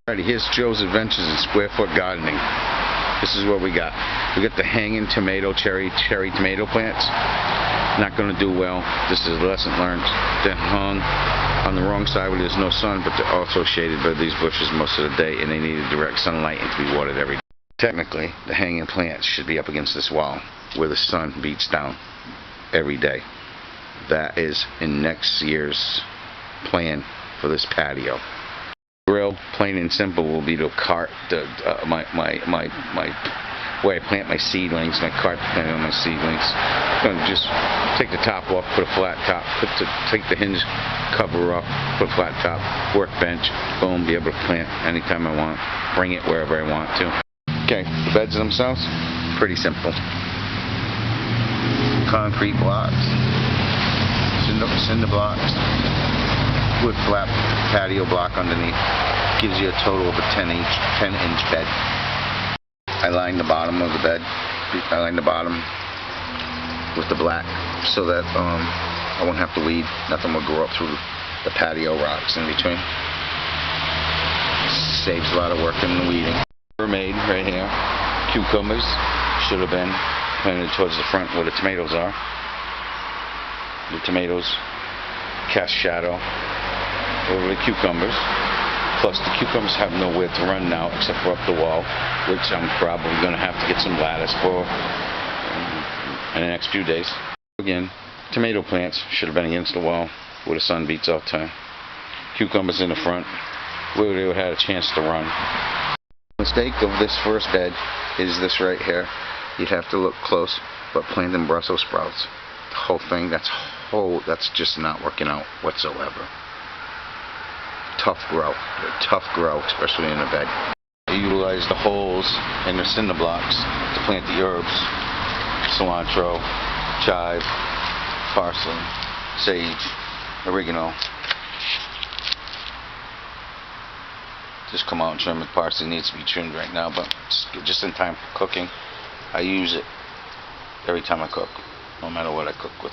Alrighty, here's Joe's Adventures in Square Foot Gardening. This is what we got. We got the hanging cherry tomato plants. Not going to do well. This is a lesson learned. They're hung on the wrong side where there's no sun, but they're also shaded by these bushes most of the day, and they need direct sunlight and to be watered every day. Technically, the hanging plants should be up against this wall where the sun beats down every day. That is in next year's plan for this patio. Grill, plain and simple, will be to cart my where I plant my seedlings, my cart to plant on my seedlings. I'm going to just take the top off, put a flat top, take the hinge cover off, put a flat top, workbench, boom, be able to plant anytime I want, bring it wherever I want to. Okay, the beds themselves, pretty simple. Concrete blocks, cinder blocks, with flat patio block underneath. Gives you a total of a 10-inch bed. I line the bottom of the bed. I line the bottom with the black so that I won't have to weed. Nothing will grow up through the patio rocks in between. Saves a lot of work in the weeding. Made right here. Cucumbers should have been planted towards the front where the tomatoes are. The tomatoes cast shadow over the cucumbers. Plus, the cucumbers have nowhere to run now except for up the wall, which I'm probably going to have to get some lattice for in the next few days. Again, tomato plants should have been against the wall where the sun beats all the time. Cucumbers in the front where they would have had a chance to run. The mistake of this first bed is this right here. You'd have to look close, but planting Brussels sprouts. The whole thing, that's just not working out whatsoever. Tough grow, especially in a bed. I utilize the holes in the cinder blocks to plant the herbs, cilantro, chive, parsley, sage, oregano. Just come out and trim it. Parsley needs to be trimmed right now, but just in time for cooking. I use it every time I cook, no matter what I cook with.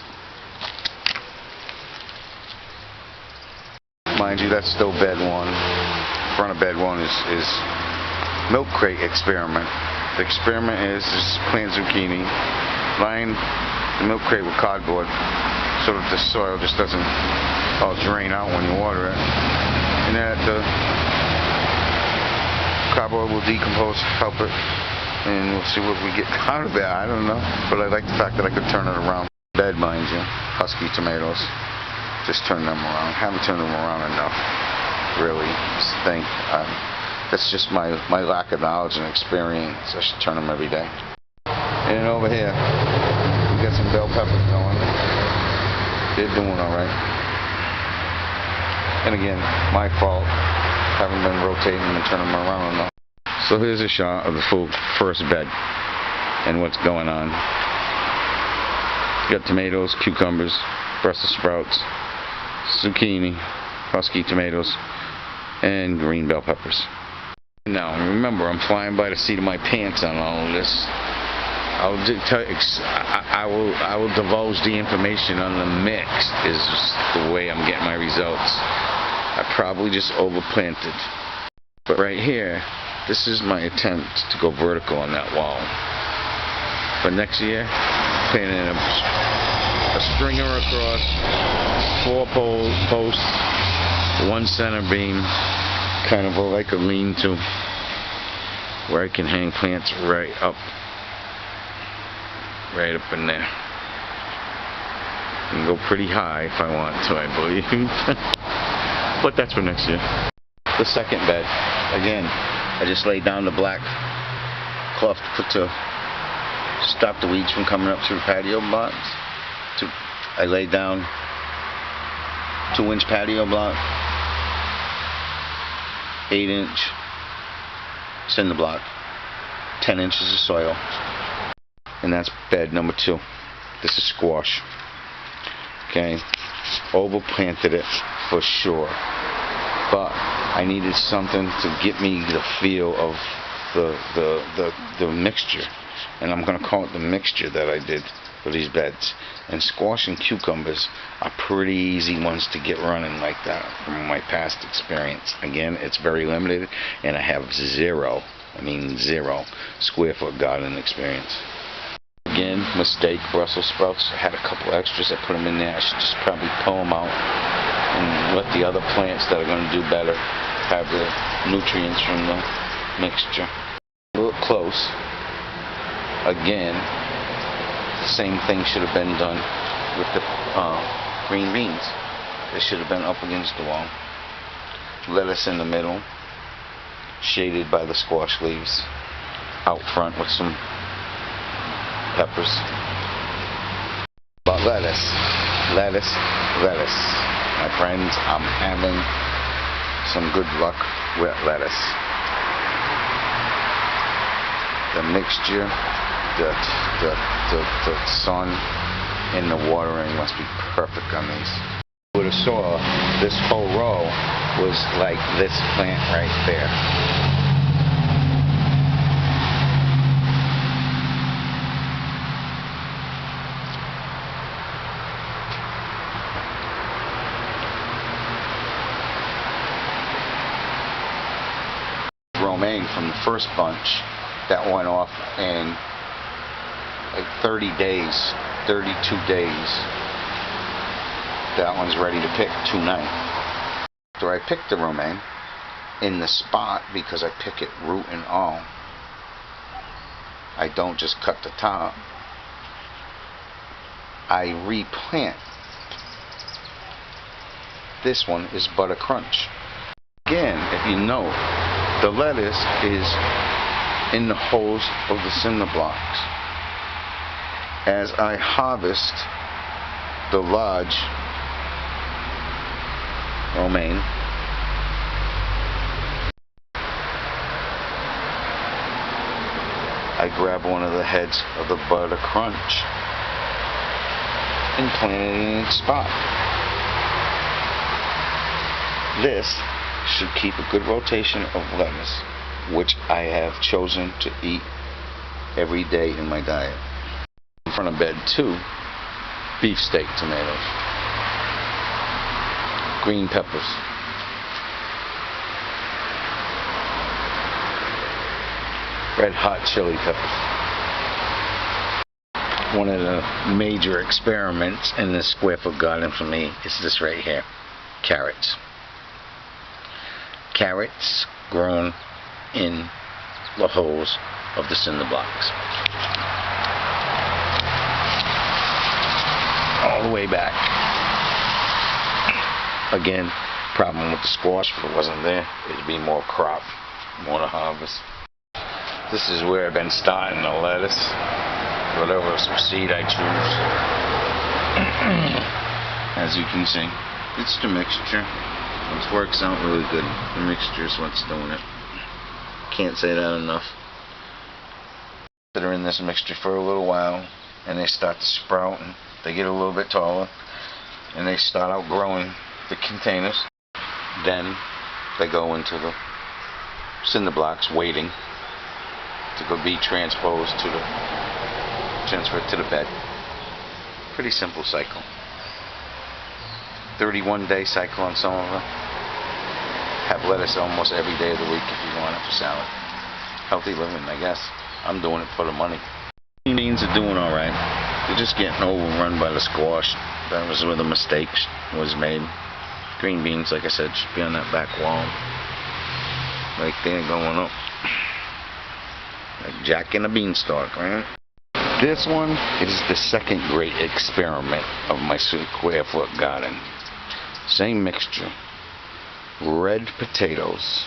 Mind you, that's still bed one. Front of bed one is milk crate experiment. The experiment is just plant zucchini, line the milk crate with cardboard so that the soil just doesn't all drain out when you water it. And that the cardboard will decompose, help it, and we'll see what we get out of it. I don't know, but I like the fact that I could turn it around. Bed, mind you, husky tomatoes. Just turn them around. Haven't turned them around enough, really. Think that's just my lack of knowledge and experience. I should turn them every day. And over here, we got some bell peppers going. They're doing all right. And again, my fault. Haven't been rotating and turning them around enough. So here's a shot of the full first bed and what's going on. You got tomatoes, cucumbers, Brussels sprouts, zucchini, husky tomatoes, and green bell peppers. Now, remember, I'm flying by the seat of my pants on all of this. I will divulge the information on the mix is the way I'm getting my results. I probably just overplanted. But right here, this is my attempt to go vertical on that wall. But next year, planting a stringer across, 4 posts, 1 center beam, kind of like a lean-to, where I can hang plants right up in there. And go pretty high if I want to, I believe. But that's for next year. The second bed, again, I just laid down the black cloth to stop the weeds from coming up through the patio blocks. I laid down 2-inch patio block, 8-inch cinder block, 10 inches of soil, and that's bed number 2. This is squash. Okay, overplanted it for sure, but I needed something to get me the feel of the mixture, and I'm going to call it the mixture that I did for these beds. And squash and cucumbers are pretty easy ones to get running like that from my past experience. Again, it's very limited, and I have zero square foot garden experience. Again, mistake, Brussels sprouts. I had a couple extras. I put them in there. I should just probably pull them out and let the other plants that are going to do better have the nutrients from the mixture. A little close. Again, the same thing should have been done with the green beans. They should have been up against the wall. Lettuce in the middle, shaded by the squash leaves. Out front with some peppers. But lettuce. My friends, I'm having some good luck with lettuce. The mixture, the sun and the watering must be perfect on these. You would have saw this whole row was like this plant right there. Romaine from the first bunch that went off in like 30 days, 32 days. That one's ready to pick tonight. After I pick the romaine in the spot, because I pick it root and all, I don't just cut the top, I replant. This one is Butter Crunch. Again, if you note, the lettuce is in the holes of the cinder blocks. As I harvest the large romaine, I grab one of the heads of the Butter Crunch and plant it in its spot. This should keep a good rotation of lettuce, which I have chosen to eat every day in my diet. In front of bed 2, beefsteak tomatoes, green peppers, red hot chili peppers. One of the major experiments in this square foot garden for me is this right here, carrots. Carrots grown in the holes of the cinder blocks. All the way back. Again, problem with the squash, if it wasn't there, it'd be more crop, more to harvest. This is where I've been starting the lettuce, whatever seed I choose. As you can see, it's the mixture. It works out really good. The mixture is what's doing it. Can't say that enough. They're in this mixture for a little while, and they start to sprout, and they get a little bit taller, and they start outgrowing the containers. Then they go into the cinder blocks, waiting to go be transferred to the bed. Pretty simple cycle. 31-day cycle on some of them. Have lettuce almost every day of the week if you want it for salad. Healthy living, I guess. I'm doing it for the money. Green beans are doing alright. They're just getting overrun by the squash. That was where the mistake was made. Green beans, like I said, should be on that back wall. Right there going up. Like Jack and the Beanstalk, right? This one is the second great experiment of my square foot garden. Same mixture. Red potatoes.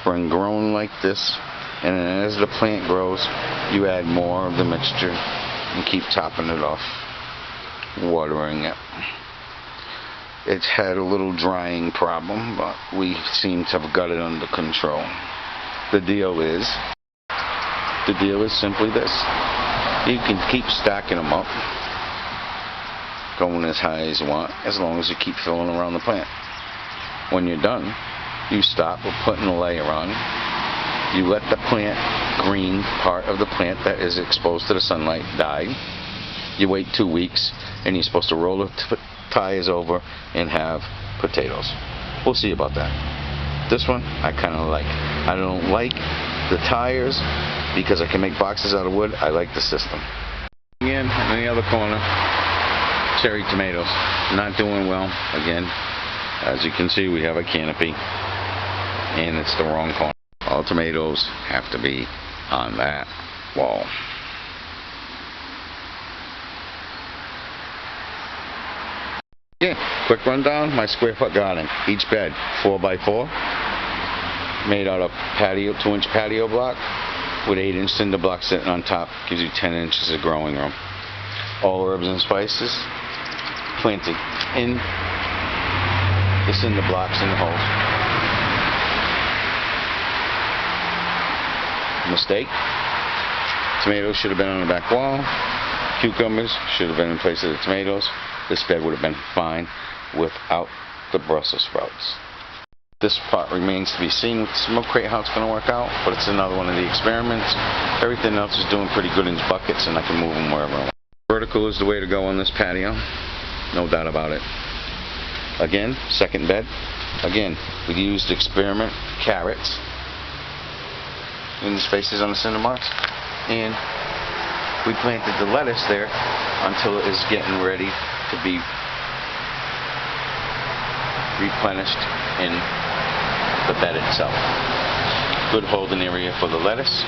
When grown like this, and then as the plant grows, you add more of the mixture and keep topping it off, watering it. It's had a little drying problem, but we seem to have got it under control. The deal is simply this. You can keep stacking them up, going as high as you want, as long as you keep filling around the plant. When you're done, you stop with putting a layer on. You let the plant, green part of the plant that is exposed to the sunlight, die. you wait 2 weeks, and you're supposed to roll the tires over and have potatoes. We'll see about that. This one, I kind of like. I don't like the tires because I can make boxes out of wood. I like the system. Again, in the other corner, cherry tomatoes. Not doing well. Again, as you can see, we have a canopy, and it's the wrong corner. All tomatoes have to be on that wall. Yeah, quick rundown, my square foot garden. Each bed, 4x4, made out of patio, 2-inch patio block with 8-inch cinder block sitting on top. Gives you 10 inches of growing room. All herbs and spices planted in the cinder blocks in the holes. Mistake. Tomatoes should have been on the back wall. Cucumbers should have been in place of the tomatoes. This bed would have been fine without the Brussels sprouts. This part remains to be seen with the smoke crate how it's going to work out, but it's another one of the experiments. Everything else is doing pretty good in buckets, and I can move them wherever I want. Vertical is the way to go on this patio, no doubt about it. Again, second bed. Again, we used experiment carrots in the spaces on the cinder blocks, and we planted the lettuce there until it is getting ready to be replenished in the bed itself. Good holding area for the lettuce.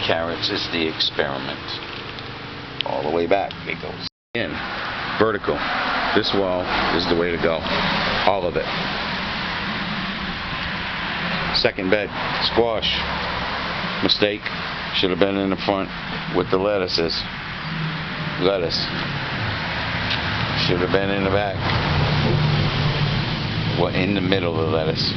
Carrots is the experiment. All the way back it goes. In vertical. This wall is the way to go. All of it. Second bed, squash. Mistake. Should have been in the front with the lettuces. Lettuce. Should have been in the back. Well, in the middle of the lettuce.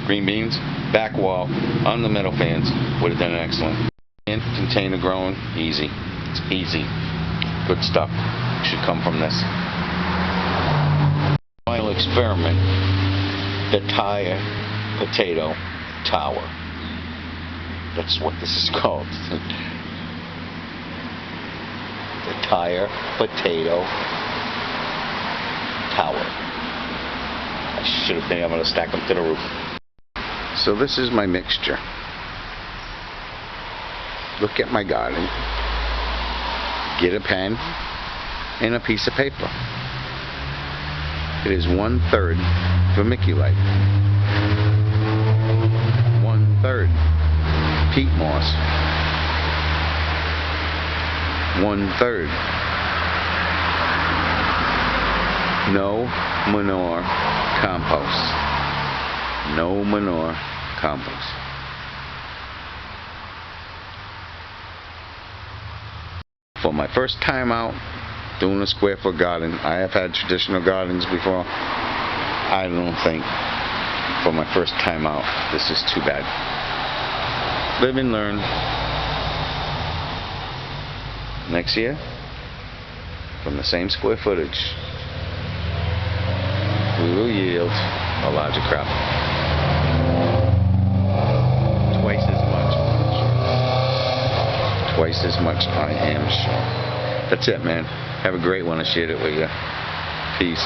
Green beans, back wall, on the metal fans, would have done excellent. And container growing, easy. It's easy. Good stuff. Should come from this. Final experiment, the tire potato tower. That's what this is called. The tire potato tower. I should have been able to stack them to the roof. So this is my mixture. Look at my garden. Get a pen and a piece of paper. It is 1/3 vermiculite, 1/3 peat moss, 1/3 no manure compost. No manure compost. For my first time out doing a square foot garden, I have had traditional gardens before. I don't think for my first time out this is too bad. Live and learn. Next year, from the same square footage, we will yield a larger crop. Twice as much. Twice as much, I am sure. That's it, man. Have a great one. I shared it with you. Peace.